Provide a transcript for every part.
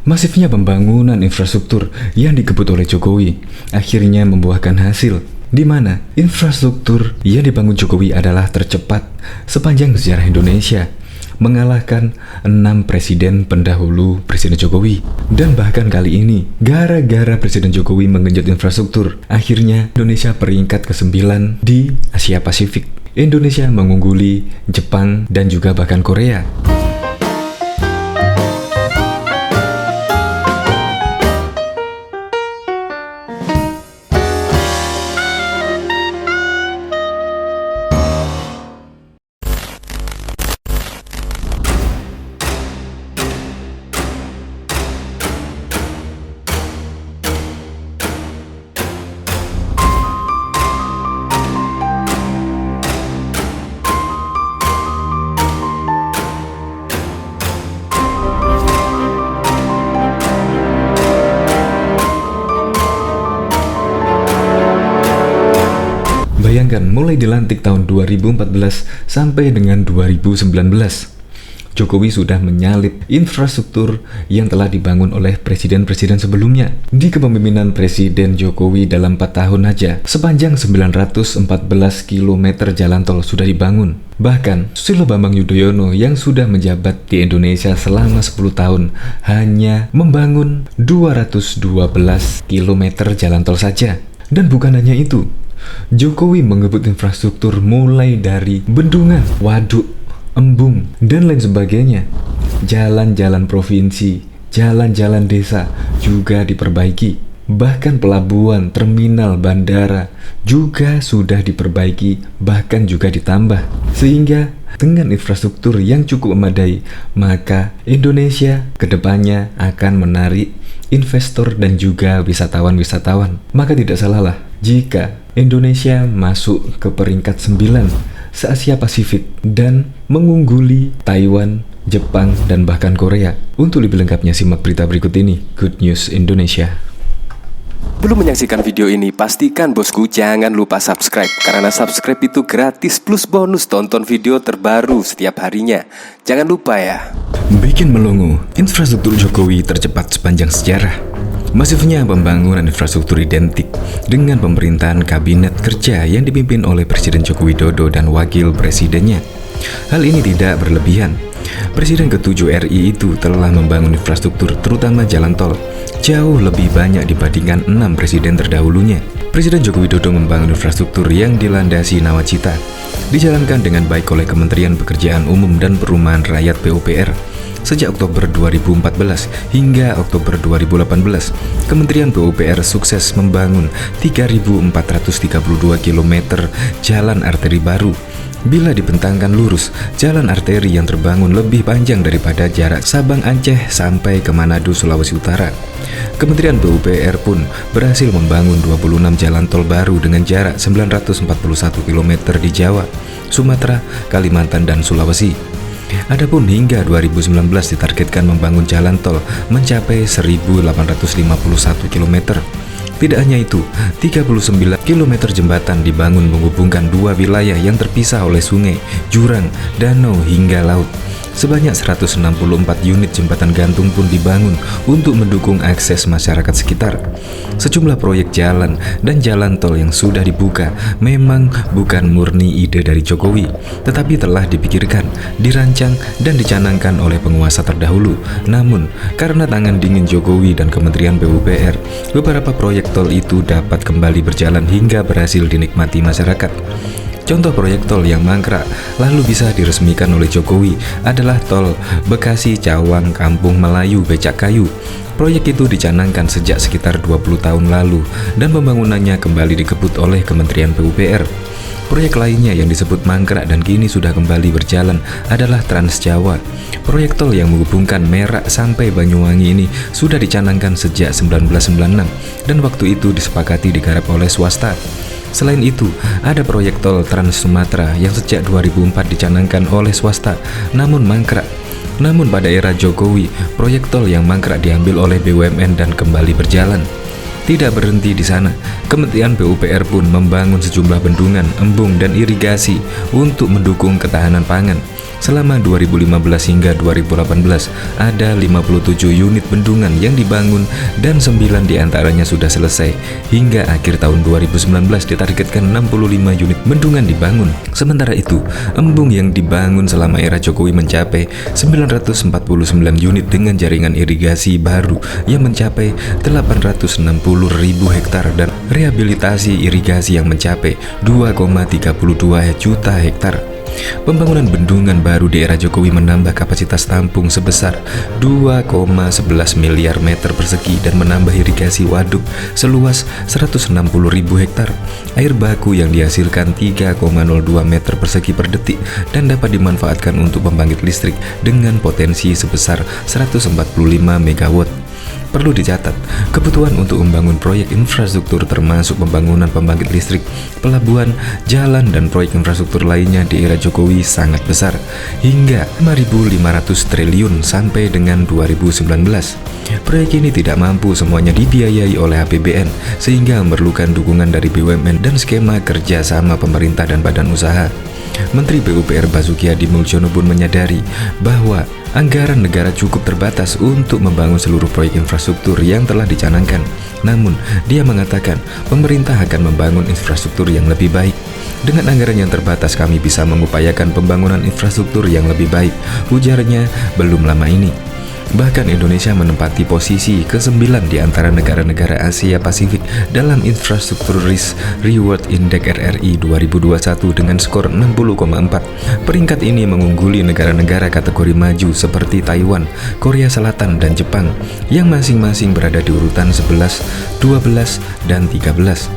Masifnya pembangunan infrastruktur yang dikebut oleh Jokowi akhirnya membuahkan hasil, di mana infrastruktur yang dibangun Jokowi adalah tercepat sepanjang sejarah Indonesia, mengalahkan 6 presiden pendahulu Presiden Jokowi. Dan bahkan kali ini, gara-gara Presiden Jokowi menggenjot infrastruktur, akhirnya Indonesia peringkat ke-9 di Asia Pasifik. Indonesia mengungguli Jepang dan juga bahkan Korea. Bayangkan, mulai dilantik tahun 2014 sampai dengan 2019, Jokowi sudah menyalip infrastruktur yang telah dibangun oleh presiden-presiden sebelumnya. Di kepemimpinan Presiden Jokowi dalam 4 tahun aja, sepanjang 914 km jalan tol sudah dibangun. Bahkan, Susilo Bambang Yudhoyono yang sudah menjabat di Indonesia selama 10 tahun hanya membangun 212 km jalan tol saja. Dan bukan hanya itu, Jokowi mengebut infrastruktur mulai dari bendungan, waduk, embung, dan lain sebagainya. Jalan-jalan provinsi, jalan-jalan desa juga diperbaiki. Bahkan pelabuhan, terminal, bandara juga sudah diperbaiki, bahkan juga ditambah. Sehingga dengan infrastruktur yang cukup memadai, maka Indonesia kedepannya akan menarik investor dan juga wisatawan-wisatawan. Maka tidak salahlah jika Indonesia masuk ke peringkat 9 se-Asia Pasifik dan mengungguli Taiwan, Jepang, dan bahkan Korea. Untuk lebih lengkapnya simak berita berikut ini. Good News Indonesia. Belum menyaksikan video ini, pastikan bosku jangan lupa subscribe, karena subscribe itu gratis plus bonus tonton video terbaru setiap harinya. Jangan lupa ya. Bikin melongo, infrastruktur Jokowi tercepat sepanjang sejarah. Masifnya pembangunan infrastruktur identik dengan pemerintahan kabinet kerja yang dipimpin oleh Presiden Joko Widodo dan wakil presidennya. Hal ini tidak berlebihan. Presiden ke-7 RI itu telah membangun infrastruktur terutama jalan tol jauh lebih banyak dibandingkan 6 presiden terdahulunya. Presiden Joko Widodo membangun infrastruktur yang dilandasi nawacita, dijalankan dengan baik oleh Kementerian Pekerjaan Umum dan Perumahan Rakyat PUPR. Sejak Oktober 2014 hingga Oktober 2018, Kementerian PUPR sukses membangun 3.432 km jalan arteri baru. Bila dibentangkan lurus, jalan arteri yang terbangun lebih panjang daripada jarak Sabang Aceh sampai ke Manado, Sulawesi Utara. Kementerian PUPR pun berhasil membangun 26 jalan tol baru dengan jarak 941 km di Jawa, Sumatera, Kalimantan, dan Sulawesi. Adapun hingga 2019 ditargetkan membangun jalan tol mencapai 1.851 km. Tidak hanya itu, 39 km jembatan dibangun menghubungkan dua wilayah yang terpisah oleh sungai, jurang, danau hingga laut. Sebanyak 164 unit jembatan gantung pun dibangun untuk mendukung akses masyarakat sekitar. Sejumlah proyek jalan dan jalan tol yang sudah dibuka memang bukan murni ide dari Jokowi, tetapi telah dipikirkan, dirancang, dan dicanangkan oleh penguasa terdahulu. Namun, karena tangan dingin Jokowi dan Kementerian PUPR, beberapa proyek tol itu dapat kembali berjalan hingga berhasil dinikmati masyarakat. Contoh proyek tol yang mangkrak lalu bisa diresmikan oleh Jokowi adalah tol Bekasi Cawang Kampung Melayu Becak Kayu. Proyek itu dicanangkan sejak sekitar 20 tahun lalu dan pembangunannya kembali dikebut oleh Kementerian PUPR. Proyek lainnya yang disebut mangkrak dan kini sudah kembali berjalan adalah Trans Jawa. Proyek tol yang menghubungkan Merak sampai Banyuwangi ini sudah dicanangkan sejak 1996 dan waktu itu disepakati digarap oleh swasta. Selain itu, ada proyek tol Trans Sumatera yang sejak 2004 dicanangkan oleh swasta, namun mangkrak. Namun pada era Jokowi, proyek tol yang mangkrak diambil oleh BUMN dan kembali berjalan. Tidak berhenti di sana, Kementerian PUPR pun membangun sejumlah bendungan, embung, dan irigasi untuk mendukung ketahanan pangan. Selama 2015 hingga 2018, ada 57 unit bendungan yang dibangun dan 9 diantaranya sudah selesai. Hingga akhir tahun 2019 ditargetkan 65 unit bendungan dibangun. Sementara itu, embung yang dibangun selama era Jokowi mencapai 949 unit dengan jaringan irigasi baru yang mencapai 860.000 hektar dan rehabilitasi irigasi yang mencapai 2,32 juta hektar. Pembangunan bendungan baru di era Jokowi menambah kapasitas tampung sebesar 2,11 miliar meter persegi dan menambah irigasi waduk seluas 160.000 hektar. Air baku yang dihasilkan 3,02 meter persegi per detik dan dapat dimanfaatkan untuk pembangkit listrik dengan potensi sebesar 145 megawatt. Perlu dicatat, kebutuhan untuk membangun proyek infrastruktur termasuk pembangunan pembangkit listrik, pelabuhan, jalan, dan proyek infrastruktur lainnya di era Jokowi sangat besar, hingga 5.500 triliun sampai dengan 2019. Proyek ini tidak mampu semuanya dibiayai oleh APBN, sehingga memerlukan dukungan dari BUMN dan skema kerja sama pemerintah dan badan usaha. Menteri PUPR Basuki Hadi Mulyono pun menyadari bahwa anggaran negara cukup terbatas untuk membangun seluruh proyek infrastruktur yang telah dicanangkan. Namun, dia mengatakan pemerintah akan membangun infrastruktur yang lebih baik. Dengan anggaran yang terbatas kami bisa mengupayakan pembangunan infrastruktur yang lebih baik, ujarnya belum lama ini. Bahkan Indonesia menempati posisi ke-9 di antara negara-negara Asia Pasifik dalam Infrastruktur Risk Reward Index RRI 2021 dengan skor 60,4. Peringkat ini mengungguli negara-negara kategori maju seperti Taiwan, Korea Selatan, dan Jepang yang masing-masing berada di urutan 11, 12, dan 13.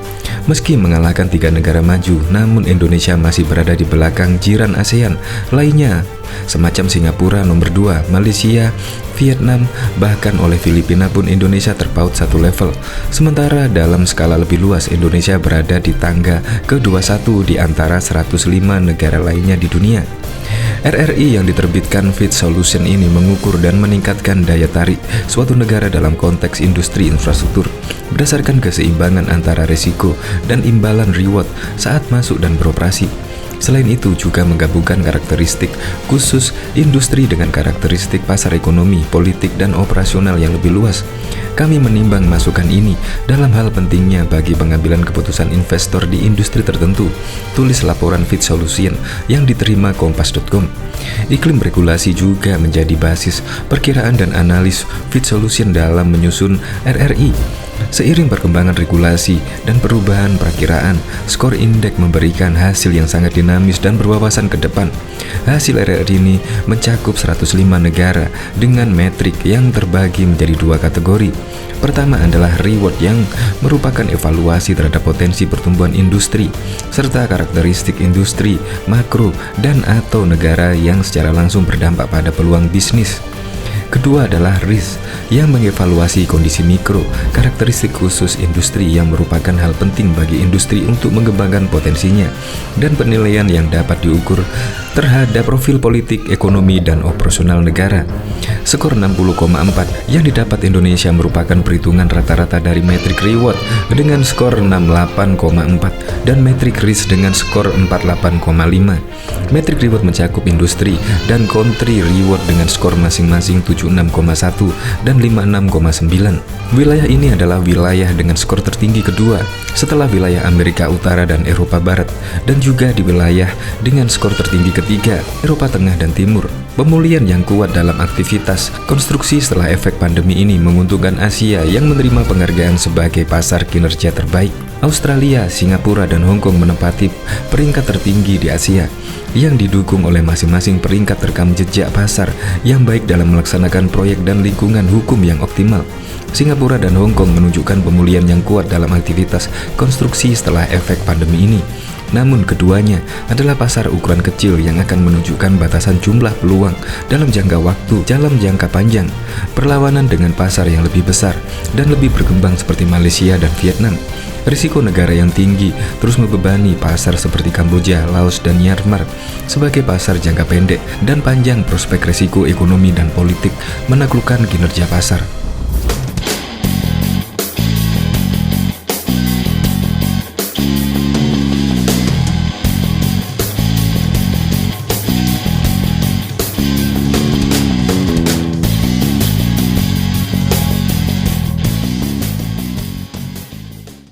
Meski mengalahkan 3 negara maju, namun Indonesia masih berada di belakang jiran ASEAN lainnya semacam Singapura nomor 2, Malaysia, Vietnam, bahkan oleh Filipina pun Indonesia terpaut satu level. Sementara dalam skala lebih luas, Indonesia berada di tangga ke-21 di antara 105 negara lainnya di dunia. RRI yang diterbitkan Fitch Solution ini mengukur dan meningkatkan daya tarik suatu negara dalam konteks industri infrastruktur berdasarkan keseimbangan antara risiko dan imbalan reward saat masuk dan beroperasi. Selain itu juga menggabungkan karakteristik khusus industri dengan karakteristik pasar ekonomi, politik, dan operasional yang lebih luas. Kami menimbang masukan ini dalam hal pentingnya bagi pengambilan keputusan investor di industri tertentu, tulis laporan Fitch Solution yang diterima Kompas.com. Iklim regulasi juga menjadi basis perkiraan dan analis Fitch Solution dalam menyusun RRI. Seiring perkembangan regulasi dan perubahan perakiraan, skor indeks memberikan hasil yang sangat dinamis dan berwawasan ke depan. Hasil RRI ini mencakup 105 negara dengan metrik yang terbagi menjadi 2 kategori. Pertama adalah reward yang merupakan evaluasi terhadap potensi pertumbuhan industri serta karakteristik industri, makro, dan atau negara yang secara langsung berdampak pada peluang bisnis. Kedua adalah risk yang mengevaluasi kondisi mikro, karakteristik khusus industri yang merupakan hal penting bagi industri untuk mengembangkan potensinya, dan penilaian yang dapat diukur terhadap profil politik, ekonomi, dan operasional negara. Skor 60,4 yang didapat Indonesia merupakan perhitungan rata-rata dari metrik reward dengan skor 68,4 dan metrik risk dengan skor 48,5. Metrik reward mencakup industri dan country reward dengan skor masing-masing 76,1 dan 56,9. Wilayah ini adalah wilayah dengan skor tertinggi kedua setelah wilayah Amerika Utara dan Eropa Barat, dan juga di wilayah dengan skor tertinggi ketiga, Eropa Tengah dan Timur. Pemulihan yang kuat dalam aktivitas konstruksi setelah efek pandemi ini menguntungkan Asia yang menerima penghargaan sebagai pasar kinerja terbaik. Australia, Singapura, dan Hong Kong menempati peringkat tertinggi di Asia yang didukung oleh masing-masing peringkat rekam jejak pasar yang baik dalam melaksanakan proyek dan lingkungan hukum yang optimal. Singapura dan Hong Kong menunjukkan pemulihan yang kuat dalam aktivitas konstruksi setelah efek pandemi ini. Namun keduanya adalah pasar ukuran kecil yang akan menunjukkan batasan jumlah peluang dalam jangka waktu dalam jangka panjang. Perlawanan dengan pasar yang lebih besar dan lebih berkembang seperti Malaysia dan Vietnam. Risiko negara yang tinggi terus membebani pasar seperti Kamboja, Laos, dan Myanmar sebagai pasar jangka pendek dan panjang. Prospek risiko ekonomi dan politik menaklukkan kinerja pasar.